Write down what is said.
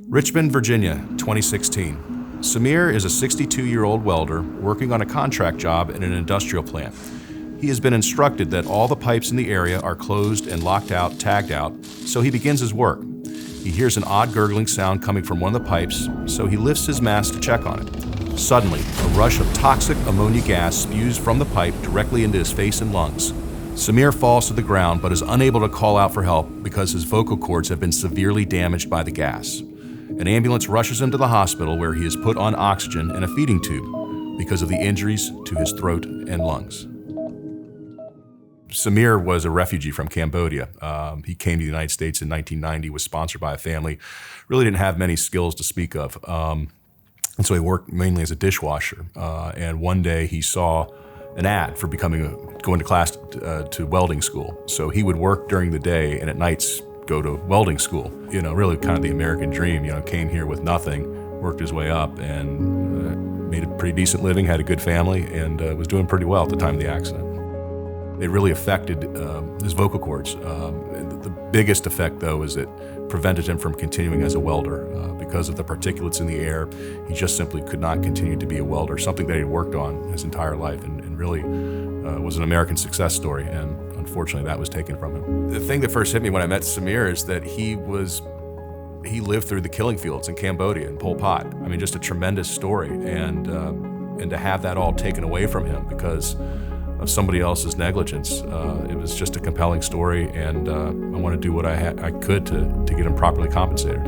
Richmond, Virginia, 2016. Samir is a 62-year-old welder working on a contract job in an industrial plant. He has been instructed that all the pipes in the area are closed and locked out, tagged out, so he begins his work. He hears an odd gurgling sound coming from one of the pipes, so he lifts his mask to check on it. Suddenly, a rush of toxic ammonia gas spews from the pipe directly into his face and lungs. Samir falls to the ground but is unable to call out for help because his vocal cords have been severely damaged by the gas. An ambulance rushes him to the hospital where he is put on oxygen and a feeding tube because of the injuries to his throat and lungs. Samir was a refugee from Cambodia. He came to the United States in 1990, was sponsored by a family, really didn't have many skills to speak of. And so he worked mainly as a dishwasher. And one day he saw an ad for going to class to welding school. So he would work during the day and at nights go to welding school. Really kind of the American dream. Came here with nothing, worked his way up, and made a pretty decent living, had a good family, and was doing pretty well at the time of the accident. It really affected his vocal cords. The biggest effect, though, is it prevented him from continuing as a welder. Because of the particulates in the air, he just simply could not continue to be a welder, something that he'd worked on his entire life and really was an American success story, and unfortunately that was taken from him. The thing that first hit me when I met Samir is that he lived through the killing fields in Cambodia and Pol Pot. I mean, just a tremendous story, and to have that all taken away from him because of somebody else's negligence, it was just a compelling story, and I want to do what I could to get him properly compensated.